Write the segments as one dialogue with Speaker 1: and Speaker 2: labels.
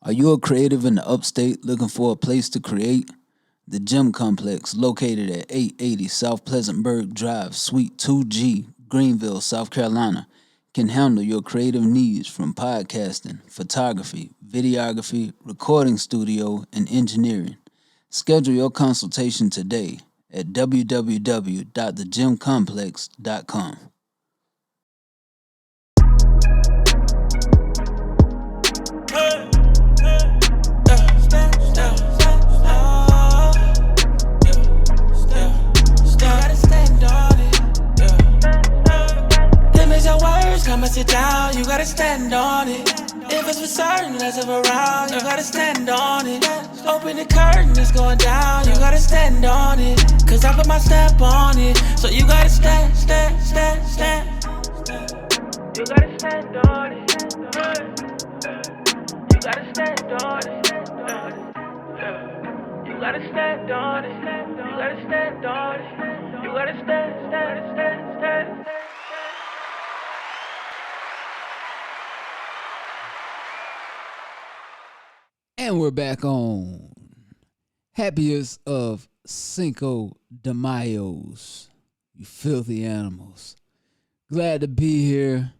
Speaker 1: Are you a creative in the upstate looking for a place to create? The Gym Complex, located at 880 South Pleasantburg Drive, Suite 2G, Greenville, South Carolina, can handle your creative needs from podcasting, photography, videography, recording studio, and engineering. Schedule your consultation today at www.thegymcomplex.com.
Speaker 2: Come and sit down, you gotta stand on it. If it's for certain, let's have around, you gotta stand on it. Open the curtain, it's going down, you gotta stand on it. Cause I put my stamp on it, so you gotta stand. You gotta stand on it. You gotta stand on it. You gotta stand on it. You gotta stand on it. You gotta stand.
Speaker 1: And we're back on Happiest of Cinco de Mayos, you filthy animals. Glad to be here.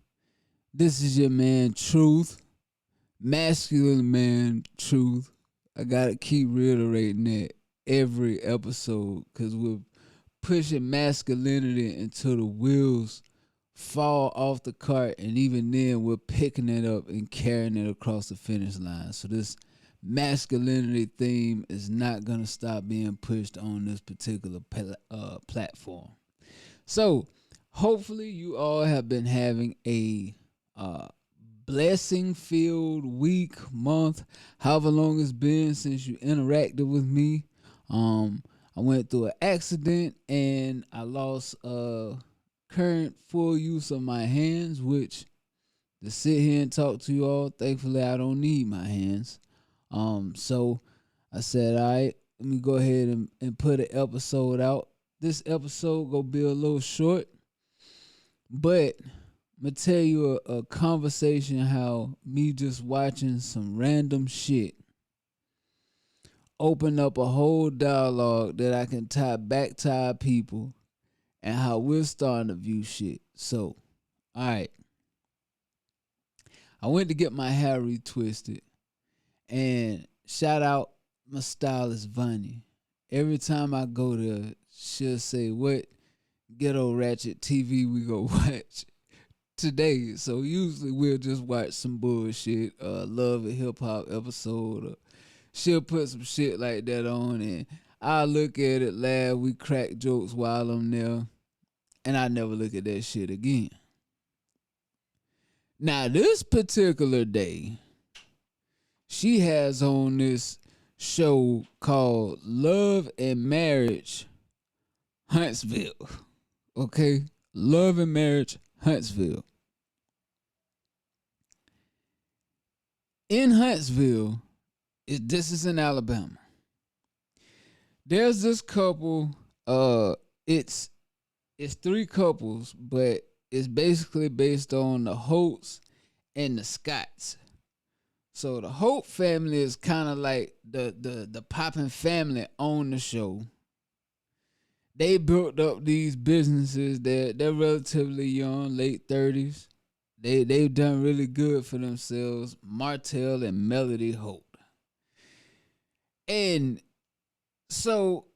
Speaker 1: This is your man, Truth. Masculine man, Truth. I gotta keep reiterating that every episode because we're pushing masculinity until the wheels fall off the cart, and even then we're picking it up and carrying it across the finish line. So this masculinity theme is not going to stop being pushed on this particular platform. So hopefully you all have been having a blessing-filled week, month, however long it's been since you interacted with me. I went through an accident and I lost current full use of my hands, which to sit here and talk to you all, thankfully I don't need my hands. So I said, all right, let me go ahead and put an episode out. This episode gonna be a little short, but I'm gonna tell you a conversation how me just watching some random shit open up a whole dialogue that I can tie back to our people and how we're starting to view shit. So, all right. I went to get my hair retwisted. And shout out my stylist, Vanya. Every time I go there, she'll say, what ghetto ratchet TV we go watch today? So usually we'll just watch some bullshit, love and hip hop episode. Or she'll put some shit like that on and I'll look at it, laugh, we crack jokes while I'm there. And I never look at that shit again. Now this particular day, she has on this show called Love and Marriage Huntsville. Okay? Love and Marriage Huntsville. In Huntsville, this is in Alabama. There's this couple, it's three couples, but it's basically based on the Holts and the Scotts. So the Holt family is kind of like the poppin' family on the show. They built up these businesses. They're relatively young, late 30s. They've done really good for themselves. Martell and Melody Holt. And so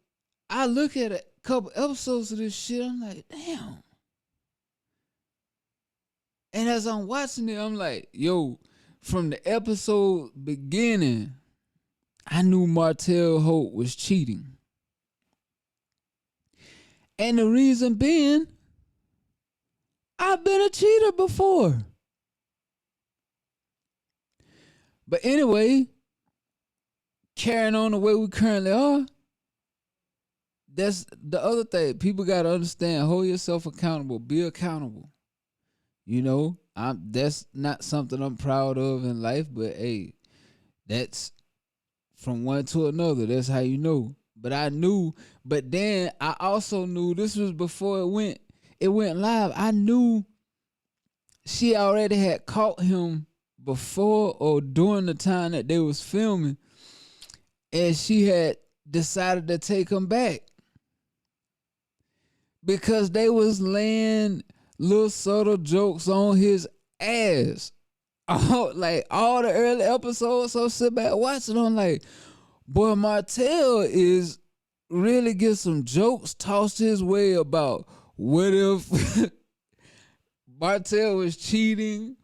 Speaker 1: I look at a couple episodes of this shit. I'm like, damn. And as I'm watching it, I'm like, yo. From the episode beginning, I knew Martell Holt was cheating. And the reason being, I've been a cheater before. But anyway, carrying on the way we currently are, that's the other thing. People got to understand, hold yourself accountable, be accountable. You know, that's not something I'm proud of in life, but hey, that's from one to another. That's how you know. But I knew, but then I also knew this was before it went live. I knew she already had caught him before or during the time that they was filming, and she had decided to take him back because they was laying little subtle jokes on his ass. Like all the early episodes, so sit back watching. I'm like, boy, Martell is really get some jokes tossed his way about what if Martell was cheating,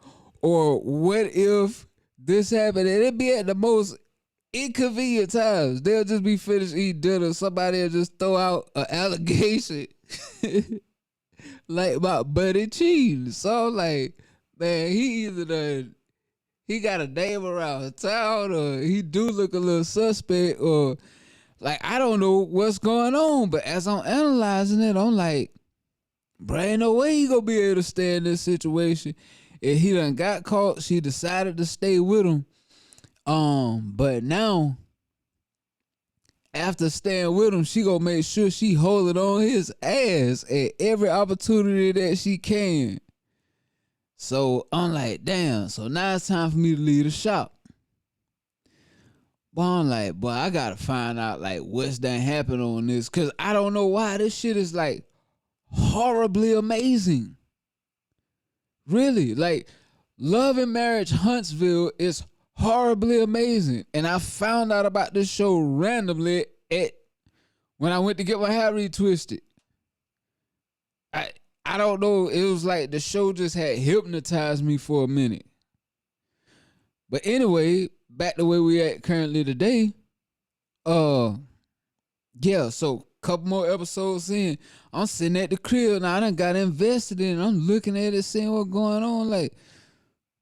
Speaker 1: or what if this happened, and it be at the most inconvenient times. They'll just be finished eating dinner, somebody will just throw out an allegation like about buddy cheating. So I'm like, man, he got a name around town, or he do look a little suspect, or like I don't know what's going on. But as I'm analyzing it, I'm like, bro, ain't no way he gonna be able to stay in this situation. If he done got caught, she decided to stay with him. But now, after staying with him, she gonna make sure she hold it on his ass at every opportunity that she can. So I'm like, damn, so now it's time for me to leave the shop. But I'm like, boy, I gotta find out like what's done happened on this, cause I don't know why this shit is like horribly amazing. Really, like Love and Marriage Huntsville is horribly amazing. And I found out about this show randomly when I went to get my hair retwisted. I don't know, it was like the show just had hypnotized me for a minute. But anyway, back to where we at currently today. Yeah, so couple more episodes in, I'm sitting at the crib now. I done got invested in it. I'm looking at it, seeing what's going on. Like,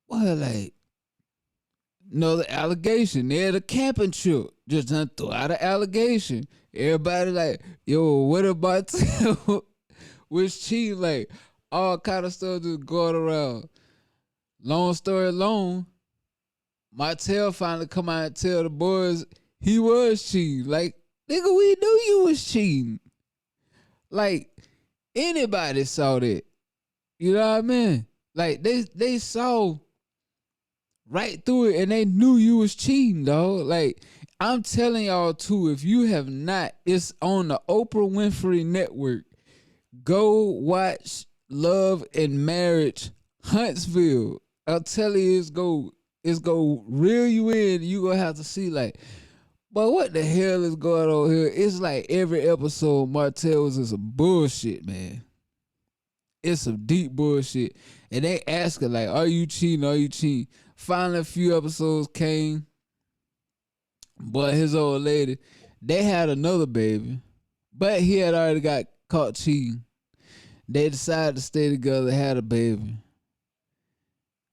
Speaker 1: well, like, another allegation. They're the camping trip. Just done throw out an allegation. Everybody like, yo, what about was cheating? Like, all kind of stuff just going around. Long story long, Martell finally come out and tell the boys he was cheating. Like, nigga, we knew you was cheating. Like, anybody saw that. You know what I mean? Like, they saw right through it, and they knew you was cheating, dog. Like, I'm telling y'all too, if you have not, it's on the Oprah Winfrey Network. Go watch Love and Marriage Huntsville. I'll tell you, it's go reel you in. You gonna have to see like, but what the hell is going on here? It's like every episode Martell was some bullshit, man. It's some deep bullshit. And they ask her like, are you cheating? Are you cheating? Finally a few episodes came. But his old lady, they had another baby. But he had already got caught cheating. They decided to stay together, had a baby.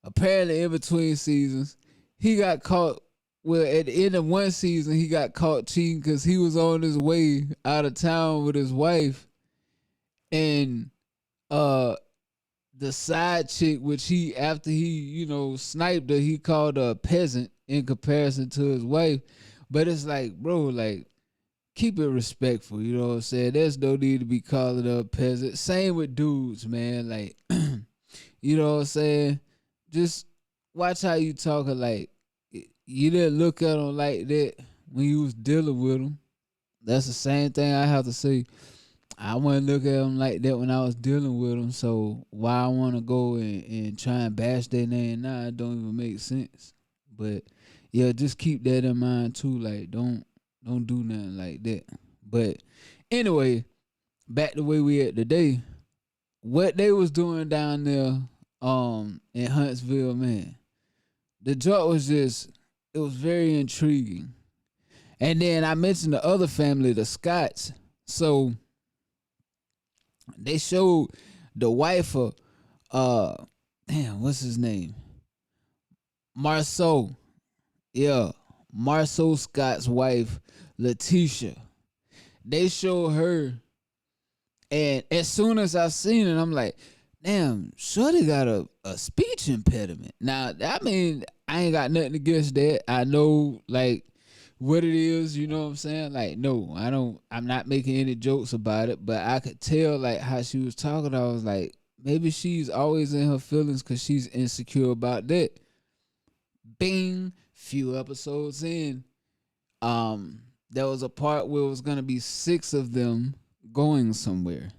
Speaker 1: Apparently in between seasons, he got caught. Well, at the end of one season, he got caught cheating because he was on his way out of town with his wife. And the side chick, which after he sniped her, he called her a peasant in comparison to his wife. But it's like, bro, like, keep it respectful, you know what I'm saying? There's no need to be calling her a peasant. Same with dudes, man. Like, you know what I'm saying? Just watch how you talking. Like, you didn't look at him like that when you was dealing with him. That's the same thing I have to say. I wouldn't look at him like that when I was dealing with him. So why I want to go and try and bash their name now, it don't even make sense. But yeah, just keep that in mind too. Like, don't do nothing like that. But anyway, back to where we at today. What they was doing down there in Huntsville, man. The job was just, it was very intriguing. And then I mentioned the other family, the Scotts. So they showed the wife of what's his name? Marceau. Yeah. Marceau Scott's wife, Letitia. They showed her, and as soon as I seen it, I'm like, damn, shorty got a speech impediment. Now, I mean, I ain't got nothing against that. I know, like, what it is, you know what I'm saying? Like, no, I'm not making any jokes about it, but I could tell, like, how she was talking. I was like, maybe she's always in her feelings because she's insecure about that. Bing, few episodes in, there was a part where it was gonna be 6 of them going somewhere.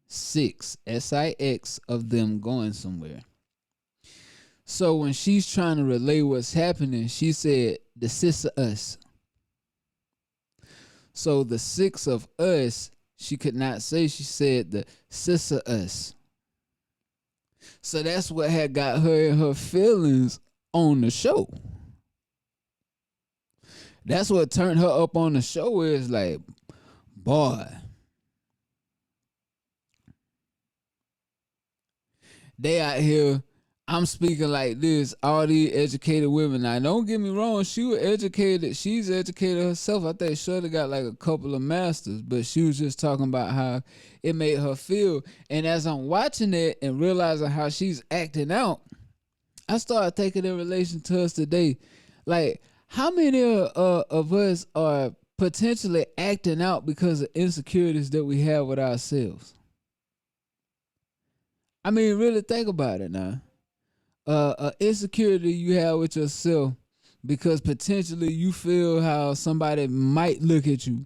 Speaker 1: 6, SIX of them going somewhere. So when she's trying to relay what's happening, she said the 6 of us. So the 6 of us, she could not say. She said the 6 of us. So that's what had got her in her feelings on the show. That's what turned her up on the show. Is like, boy, they out here. I'm speaking like this. All these educated women. Now, don't get me wrong. She was educated. She's educated herself. I think Shorty got like a couple of masters, but she was just talking about how it made her feel. And as I'm watching it and realizing how she's acting out, I started thinking in relation to us today, like, how many of us are potentially acting out because of insecurities that we have with ourselves? I mean, really think about it now. Insecurity you have with yourself because potentially you feel how somebody might look at you.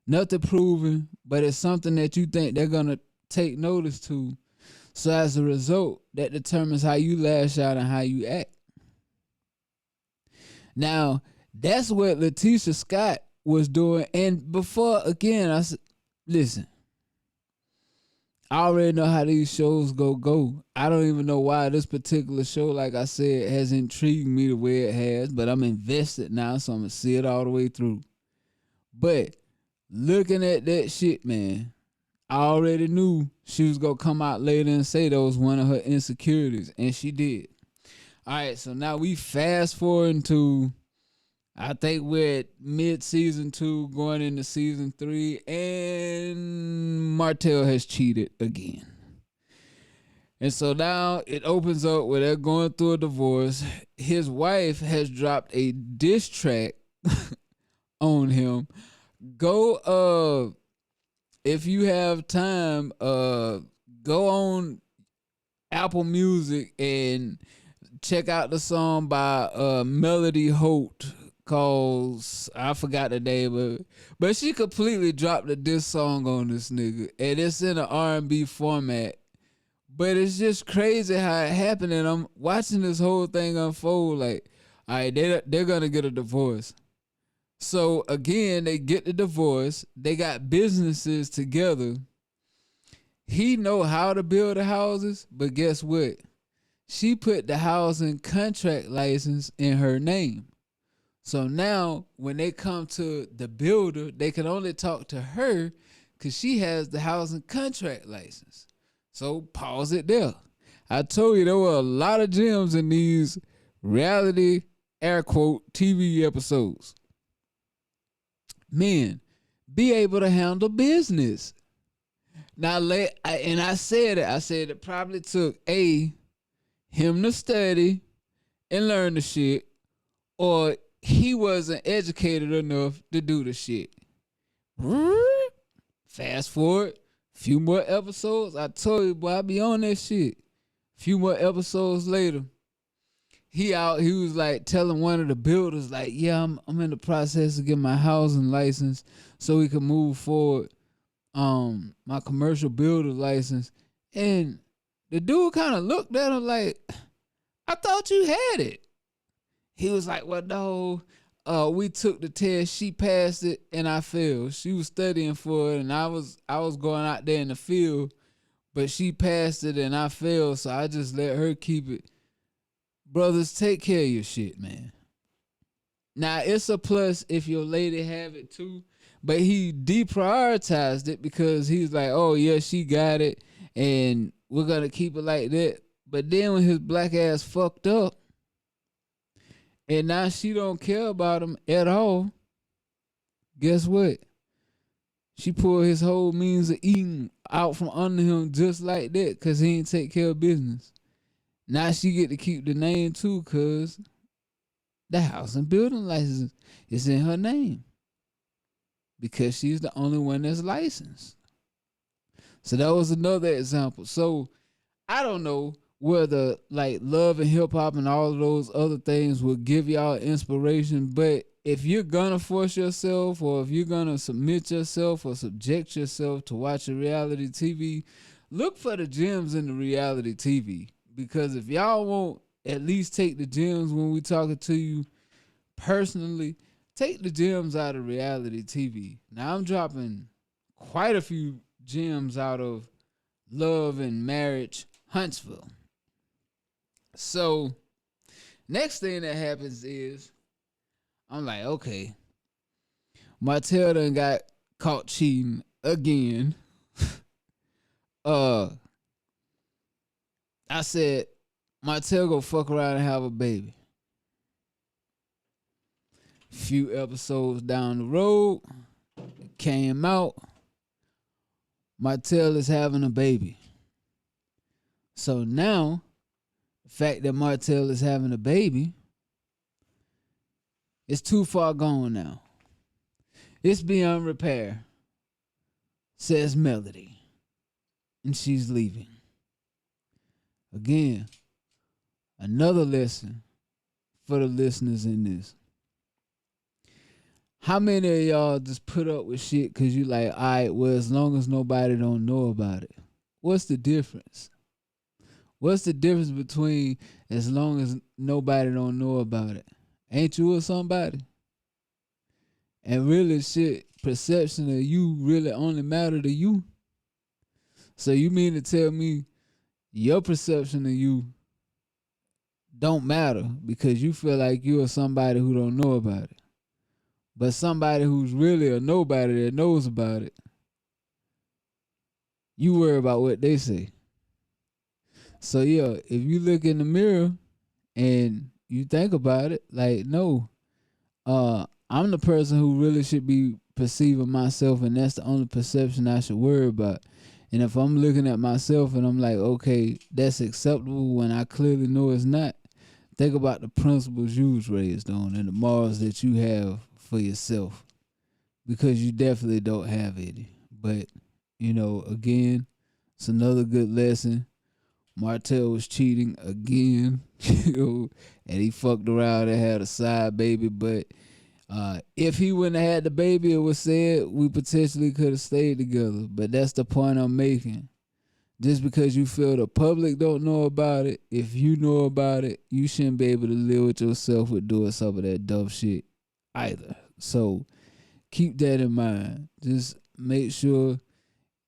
Speaker 1: Nothing proven, but it's something that you think they're going to take notice to. So as a result, that determines how you lash out and how you act. Now, that's what Letitia Scott was doing. And before, again, I said, listen, I already know how these shows go. I don't even know why this particular show, like I said, has intrigued me the way it has, but I'm invested now, so I'm going to see it all the way through. But looking at that shit, man, I already knew she was going to come out later and say that was one of her insecurities, and she did. All right, so now we fast forward to, I think we're at mid-season 2, going into season 3, and Martell has cheated again. And so now it opens up where they're going through a divorce. His wife has dropped a diss track on him. Go, if you have time, go on Apple Music and check out the song by Melody Holt called, I forgot the name, but she completely dropped a diss song on this nigga, and it's in an R&B format. But it's just crazy how it happened, and I'm watching this whole thing unfold. Like, all right, they're gonna get a divorce. So again, they get the divorce. They got businesses together. He know how to build the houses, but guess what? She put the housing contract license in her name. So now when they come to the builder, they can only talk to her because she has the housing contract license. So pause it there. I told you there were a lot of gems in these reality, air quote, TV episodes. Men, be able to handle business. Now, I said it probably took him to study and learn the shit, or he wasn't educated enough to do the shit. Fast forward, few more episodes. I told you, boy, I be on that shit. Few more episodes later, he was like telling one of the builders, like, yeah, I'm in the process of getting my housing license so we can move forward. My commercial builder license. And the dude kind of looked at him like, I thought you had it. He was like, well, no, we took the test. She passed it and I failed. She was studying for it and I was going out there in the field, but she passed it and I failed, so I just let her keep it. Brothers, take care of your shit, man. Now, it's a plus if your lady have it too, but he deprioritized it because he's like, oh, yeah, she got it and we're going to keep it like that. But then when his black ass fucked up, and now she don't care about him at all, guess what? She pulled his whole means of eating out from under him just like that because he ain't take care of business. Now she get to keep the name too because the house and building license is in her name because she's the only one that's licensed. So that was another example. So I don't know. whether like love and hip hop and all of those other things will give y'all inspiration. But if you're gonna force yourself, or if you're gonna submit yourself or subject yourself to watching reality TV, look for the gems in the reality TV. Because if y'all won't at least take the gems when we talking to you personally, take the gems out of reality TV. Now I'm dropping quite a few gems out of Love and Marriage Huntsville. So next thing that happens is I'm like, okay, Martell done got caught cheating again. I said, Martell go fuck around and have a baby. Few episodes down the road, it came out, Martell is having a baby. So now, the fact that Martell is having a baby, it's too far gone now. It's beyond repair, says Melody. And she's leaving. Again, another lesson for the listeners in this. How many of y'all just put up with shit because you like, all right, well, as long as nobody don't know about it? What's the difference? What's the difference between as long as nobody don't know about it? Ain't you or somebody? And really shit, perception of you really only matter to you. So you mean to tell me your perception of you don't matter because you feel like you're somebody who don't know about it? But somebody who's really a nobody that knows about it, you worry about what they say. So yeah, if you look in the mirror and you think about it, like, no, I'm the person who really should be perceiving myself, and that's the only perception I should worry about. And if I'm looking at myself and I'm like, okay, that's acceptable when I clearly know it's not, think about the principles you was raised on and the morals that you have for yourself, because you definitely don't have any. But, you know, again, it's another good lesson. Martell was cheating again, you know, and he fucked around and had a side baby. But if he wouldn't have had the baby, it was said we potentially could have stayed together. But that's the point I'm making. Just because you feel the public don't know about it, if you know about it, you shouldn't be able to live with yourself with doing some of that dumb shit either. So keep that in mind. Just make sure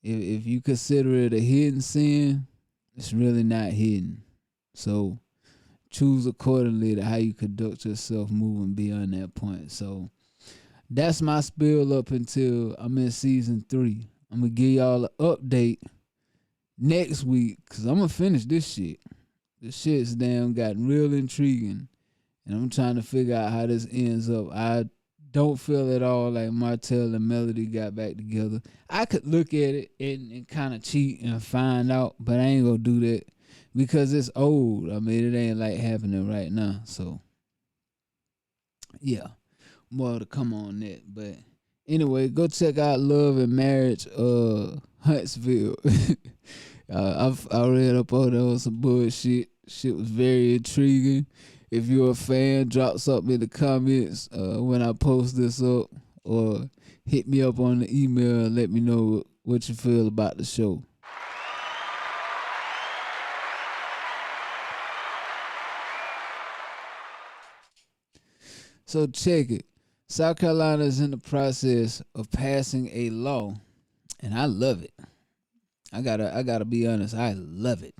Speaker 1: if you consider it a hidden sin, it's really not hidden. So choose accordingly to how you conduct yourself moving beyond that point. So that's my spiel up until I'm in season 3. I'm going to give y'all an update next week because I'm going to finish this shit. This shit's damn gotten real intriguing. And I'm trying to figure out how this ends up. I don't feel at all like Martell and Melody got back together. I could look at it and kind of cheat and find out, but I ain't gonna do that because it's old. I mean, it ain't like happening right now. So, yeah, more to come on that. But anyway, go check out Love and Marriage Huntsville. I read up on there on some bullshit. Shit was very intriguing. If you're a fan, drop something in the comments when I post this up, or hit me up on the email and let me know what you feel about the show. So check it. South Carolina is in the process of passing a law, and I love it. I gotta be honest, I love it.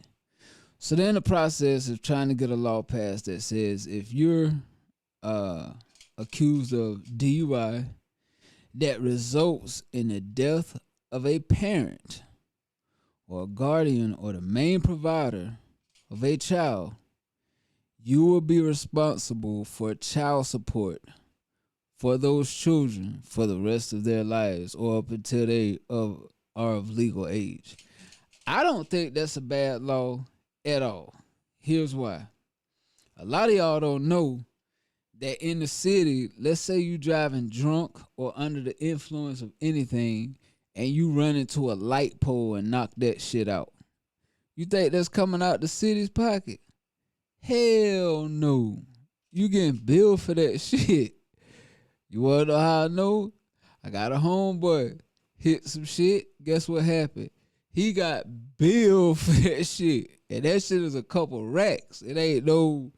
Speaker 1: So they're in the process of trying to get a law passed that says if you're accused of DUI that results in the death of a parent or a guardian or the main provider of a child, you will be responsible for child support for those children for the rest of their lives or up until they are of legal age. I don't think that's a bad law at all. Here's why. A lot of y'all don't know that in the city, let's say you driving drunk or under the influence of anything and you run into a light pole and knock that shit out. You think that's coming out the city's pocket? Hell no. You getting billed for that shit. You wanna know how I know? I got a homeboy hit some shit. Guess what happened? He got billed for that shit. And that shit is a couple racks. It ain't no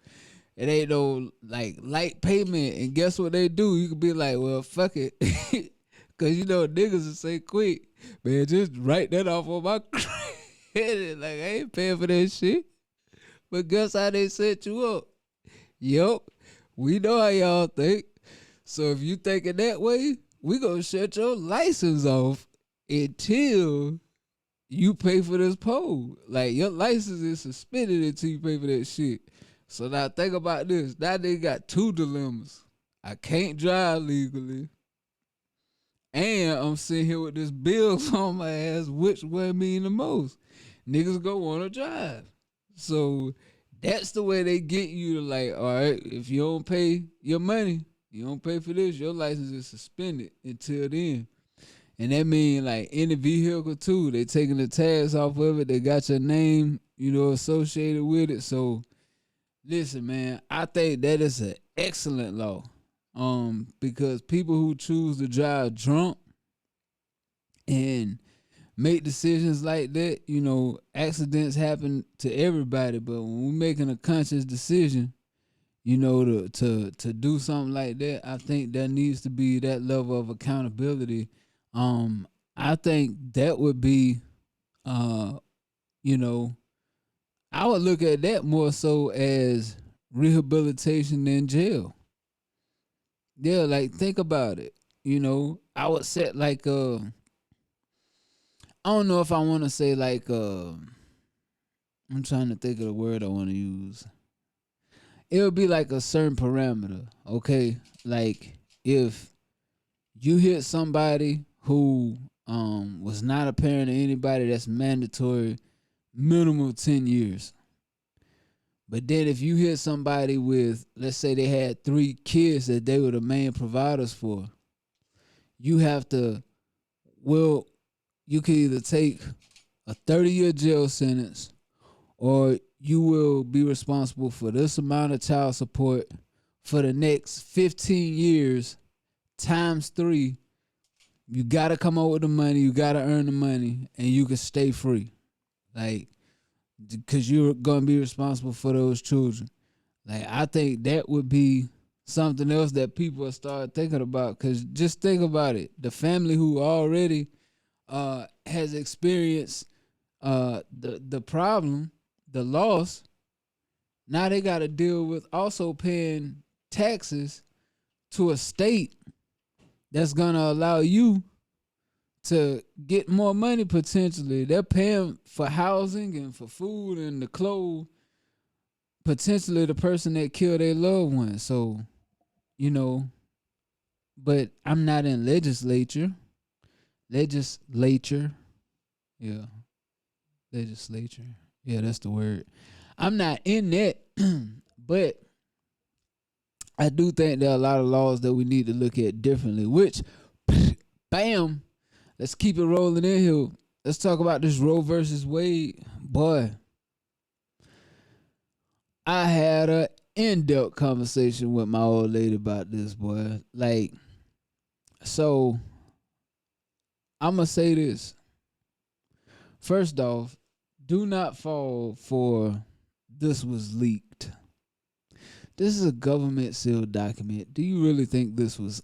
Speaker 1: like light payment. And guess what they do? You could be like, well, fuck it. Cause you know niggas will say quick, man, just write that off on my credit. Like I ain't paying for that shit. But guess how they set you up? Yup. We know how y'all think. So if you thinking that way, we gonna shut your license off until you pay for this pole. Like your license is suspended until you pay for that shit. So now think about this. Now they got two dilemmas. I can't drive legally. And I'm sitting here with this bill on my ass. Which one mean the most? Niggas gonna wanna drive. So that's the way they get you to like, all right, if you don't pay your money, you don't pay for this, your license is suspended until then. And that mean like any vehicle too, they taking the tags off of it, they got your name, associated with it. So listen, man, I think that is an excellent law. Because people who choose to drive drunk and make decisions like that, accidents happen to everybody. But when we're making a conscious decision, to do something like that, I think there needs to be that level of accountability. I think that would be, I would look at that more so as rehabilitation than jail. Yeah, like think about it. I would set like I don't know if I want to say like I'm trying to think of the word I want to use. It would be like a certain parameter, okay? Like if you hit somebody who was not a parent to anybody, that's mandatory minimum 10 years. But then if you hit somebody with, let's say they had 3 kids that they were the main providers for, you have to, you can either take a 30-year jail sentence or you will be responsible for this amount of child support for the next 15 years times 3. You got to come up with the money, you got to earn the money, and you can stay free. Like, because you're going to be responsible for those children. Like, I think that would be something else that people will start thinking about. Because just think about it. The family who already has experienced the problem, the loss, now they got to deal with also paying taxes to a state that's going to allow you to get more money potentially. They're paying for housing and for food and the clothes, potentially the person that killed their loved one. So, but I'm not in legislature. Yeah. Legislature. Yeah, that's the word. I'm not in that, but I do think there are a lot of laws that we need to look at differently, which, bam, let's keep it rolling in here. Let's talk about this Roe versus Wade. Boy, I had an in-depth conversation with my old lady about this, boy. Like, so, I'm going to say this. First off, do not fall for this was leaked. This is a government sealed document. Do you really think this was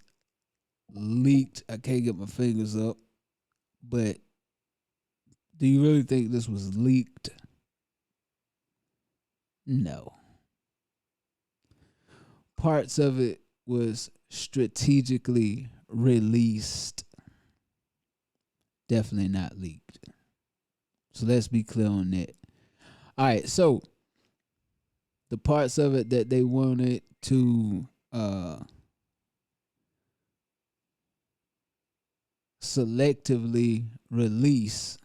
Speaker 1: leaked? I can't get my fingers up. But do you really think this was leaked? No. Parts of it was strategically released. Definitely not leaked. So let's be clear on that. All right, so the parts of it that they wanted to selectively release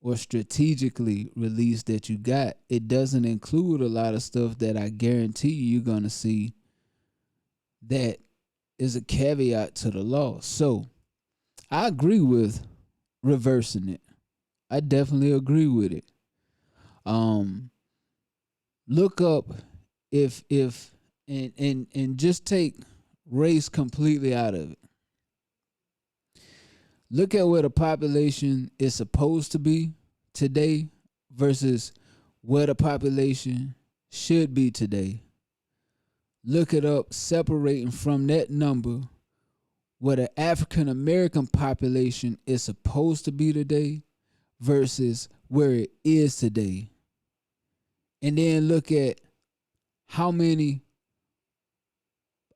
Speaker 1: or strategically release that you got, it doesn't include a lot of stuff that I guarantee you're going to see that is a caveat to the law. So I agree with reversing it. I definitely agree with it. Um, look up if and just take race completely out of it. Look at where the population is supposed to be today versus where the population should be today. Look it up, separating from that number where the African American population is supposed to be today versus where it is today. And then look at how many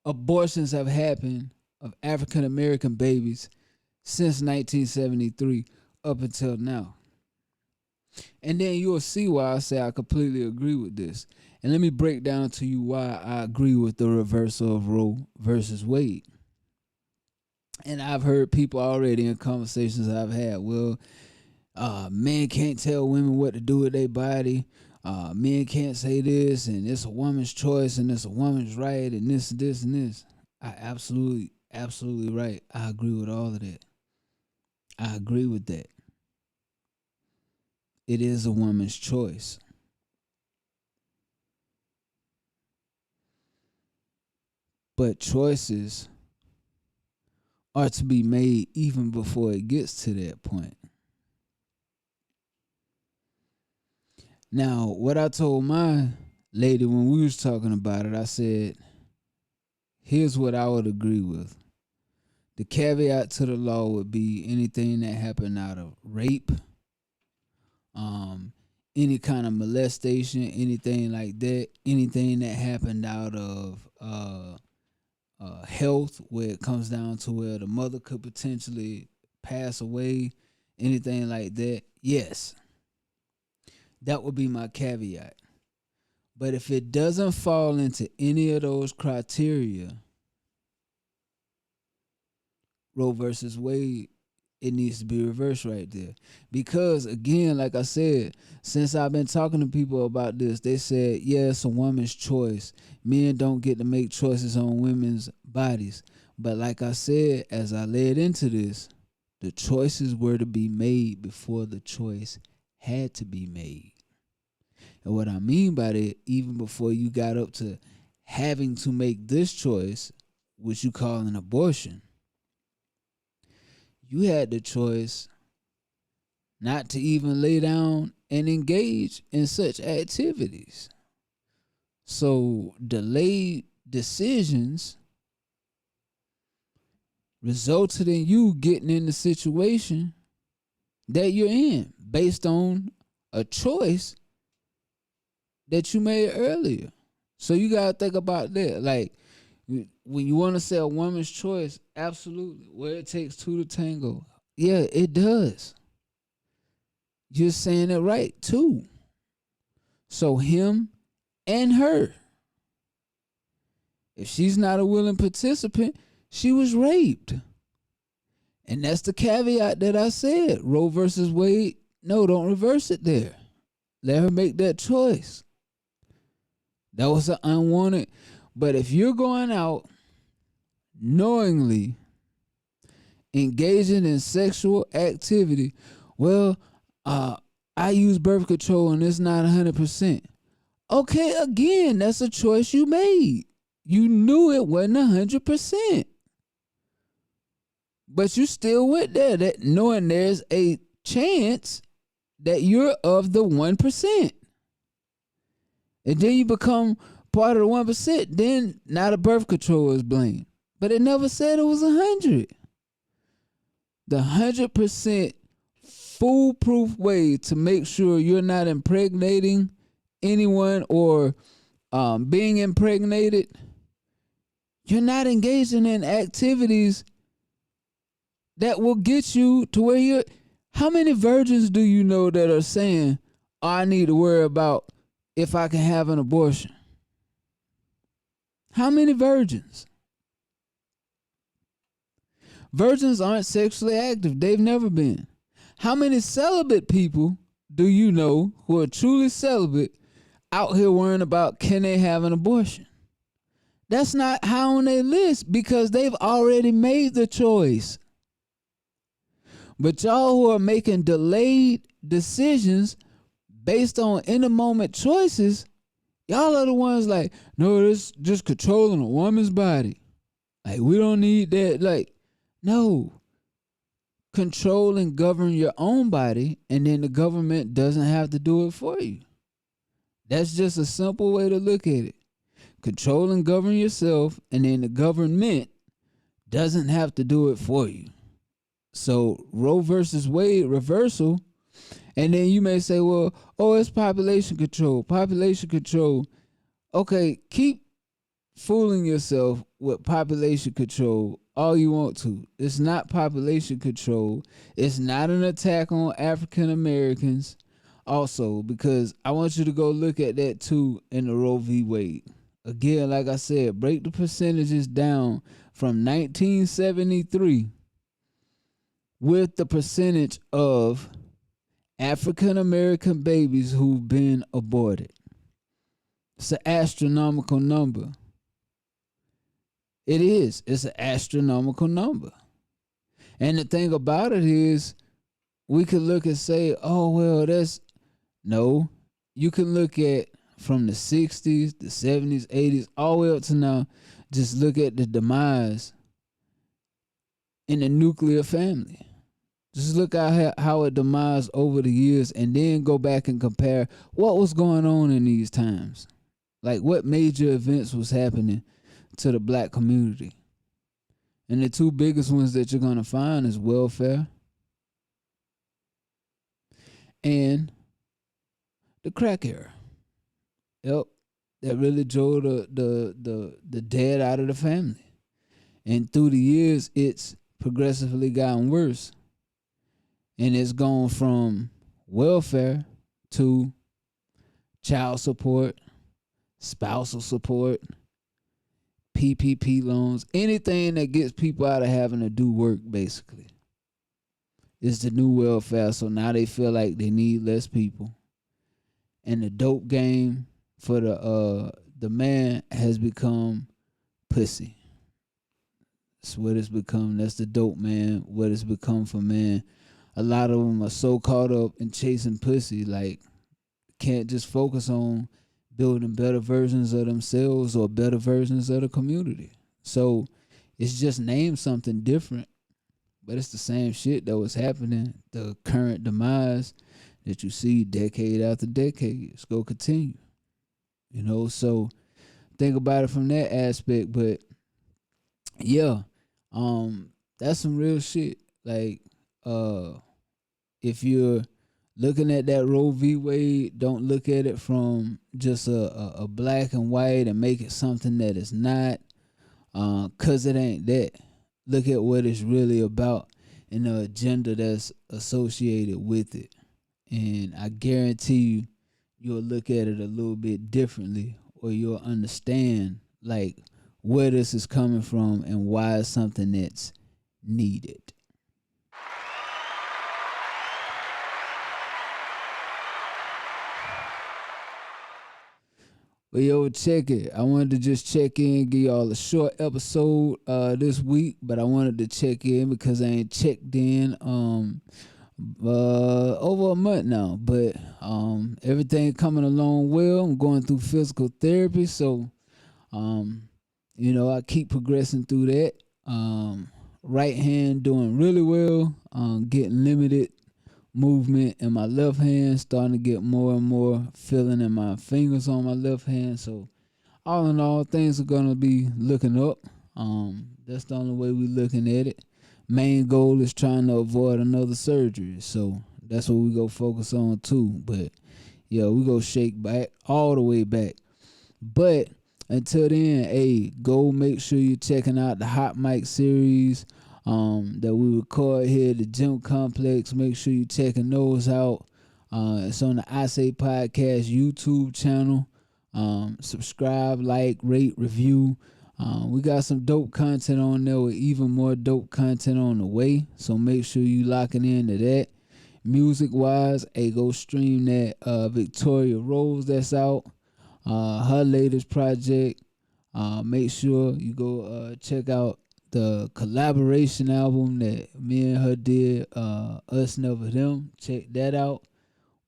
Speaker 1: abortions have happened of African American babies since 1973 up until now. And then you'll see why I say I completely agree with this. And let me break down to you why I agree with the reversal of Roe versus Wade. And I've heard people already in conversations I've had, well, men can't tell women what to do with their body. Men can't say this, and it's a woman's choice, and it's a woman's right, and this, and this. I absolutely right. I agree with all of that. I agree with that. It is a woman's choice. But choices are to be made even before it gets to that point. Now, what I told my lady when we was talking about it, I said, here's what I would agree with. The caveat to the law would be anything that happened out of rape, any kind of molestation, anything like that, anything that happened out of health, where it comes down to where the mother could potentially pass away, anything like that, yes. That would be my caveat. But if it doesn't fall into any of those criteria, Roe versus Wade, it needs to be reversed right there. Because, again, like I said, since I've been talking to people about this, they said, yeah, it's a woman's choice. Men don't get to make choices on women's bodies. But like I said, as I led into this, the choices were to be made before the choice had to be made. And what I mean by that, even before you got up to having to make this choice, which you call an abortion, you had the choice not to even lay down and engage in such activities. So delayed decisions resulted in you getting in the situation that you're in based on a choice that you made earlier. So you got to think about that. Like, when you want to say a woman's choice, absolutely. Where it takes two to tango. Yeah, it does. You're saying it right, too. So him and her. If she's not a willing participant, she was raped. And that's the caveat that I said. Roe versus Wade, no, don't reverse it there. Let her make that choice. That was an unwanted. But if you're going out knowingly engaging in sexual activity, well, I use birth control and it's not 100%. Okay, again, that's a choice you made. You knew it wasn't 100%. But you still went there, that knowing there's a chance that you're of the 1%. And then you become part of the 1%, then now the birth control is blamed. But it never said it was 100. The 100% foolproof way to make sure you're not impregnating anyone or being impregnated, you're not engaging in activities that will get you to where you're. How many virgins do you know that are saying, oh, I need to worry about if I can have an abortion? How many virgins? Virgins aren't sexually active. They've never been. How many celibate people do you know who are truly celibate out here worrying about can they have an abortion? That's not high on their list because they've already made the choice. But y'all who are making delayed decisions based on in the moment choices, y'all are the ones like, no, this just controlling a woman's body. Like, we don't need that. Like, no. Control and govern your own body, and then the government doesn't have to do it for you. That's just a simple way to look at it. Control and govern yourself, and then the government doesn't have to do it for you. So Roe versus Wade reversal, and then you may say, well, oh, it's population control. Population control. Okay, keep fooling yourself with population control all you want to. It's not population control. It's not an attack on African Americans. Also, because I want you to go look at that too in the Roe v. Wade. Again, like I said, break the percentages down from 1973 with the percentage of African American babies who've been aborted. It's an astronomical number. It is. It's an astronomical number. And the thing about it is, we could look and say, oh, well, that's... No. You can look at from the 60s, the 70s, 80s, all the way up to now. Just look at the demise in the nuclear family. Just look at how it demised over the years, and then go back and compare what was going on in these times. Like, what major events was happening to the black community. And the two biggest ones that you're going to find is welfare and the crack era. Yep. That really drove the dead out of the family. And through the years, it's progressively gotten worse. And it's gone from welfare to child support, spousal support, PPP loans, anything that gets people out of having to do work, basically. It's the new welfare, so now they feel like they need less people. And the dope game for the man has become pussy. That's what it's become. That's the dope man, what it's become for men. A lot of them are so caught up in chasing pussy, like, can't just focus on building better versions of themselves or better versions of the community. So it's just named something different, but it's the same shit that was happening. The current demise that you see decade after decade, it's gonna continue. You know, so think about it from that aspect. But yeah, that's some real shit. Like, if you're looking at that Roe v. Wade, don't look at it from just a black and white and make it something that it's not, because it ain't that. Look at what it's really about and the agenda that's associated with it. And I guarantee you, you'll look at it a little bit differently, or you'll understand, like, where this is coming from and why it's something that's needed. Well, yo, check it. I wanted to just check in, give y'all a short episode this week, but I wanted to check in because I ain't checked in over a month now. But everything coming along well. I'm going through physical therapy, so I keep progressing through that. Right hand doing really well. Getting limited movement in my left hand, starting to get more and more feeling in my fingers on my left hand. So all in all, things are gonna be looking up. That's the only way we're looking at it. Main goal is trying to avoid another surgery, so that's what we go focus on too. But yeah, we go shake back all the way back. But until then, hey, go make sure you're checking out the Hot Mic series that we record here at the Gym Complex. Make sure you're checking those out. It's on the I Say Podcast YouTube channel. Subscribe, like, rate, review. We got some dope content on there with even more dope content on the way. So make sure you locking into that. Music-wise, hey, go stream that Victoria Rose that's out. Her latest project. Make sure you go check out the collaboration album that me and her did, Us Never Them. Check that out.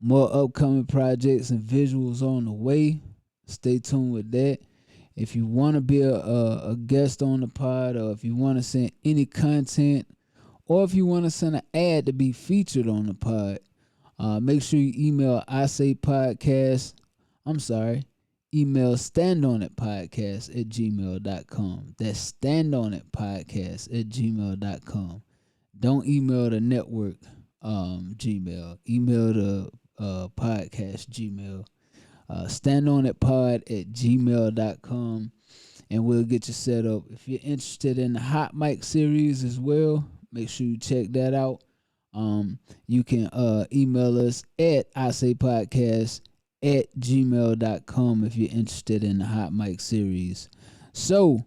Speaker 1: More upcoming projects and visuals on the way. Stay tuned with that. If you want to be a guest on the pod, or if you want to send any content, or if you want to send an ad to be featured on the pod, make sure you email email standonitpodcast@gmail.com. That's standonitpodcast@gmail.com. Don't email the network Gmail. Email the podcast Gmail. Standonitpod@gmail.com, and we'll get you set up. If you're interested in the hot mic series as well, make sure you check that out. You can email us at isaypodcast@gmail.com if you're interested in the hot mic series. So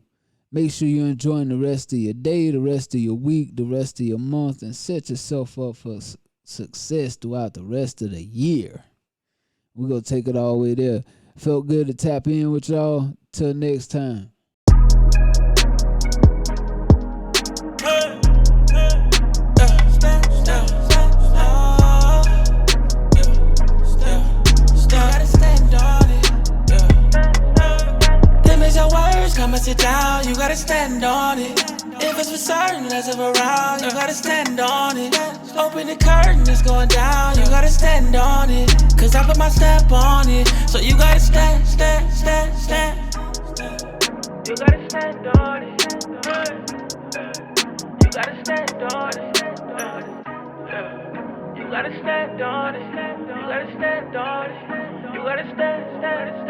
Speaker 1: make sure you're enjoying the rest of your day, the rest of your week, the rest of your month, and set yourself up for success throughout the rest of the year. We're going to take it all the way there. Felt good to tap in with y'all. Till next time.
Speaker 2: Come and sit down, you gotta stand on it. If it's for certain, less of around, you gotta stand on it. Open the curtain, it's going down, you gotta stand on it. Cause I put my stamp on it, so you gotta stand. You gotta stand on it. You gotta stand on it. You gotta stand on it. You gotta stand on it. You gotta stand.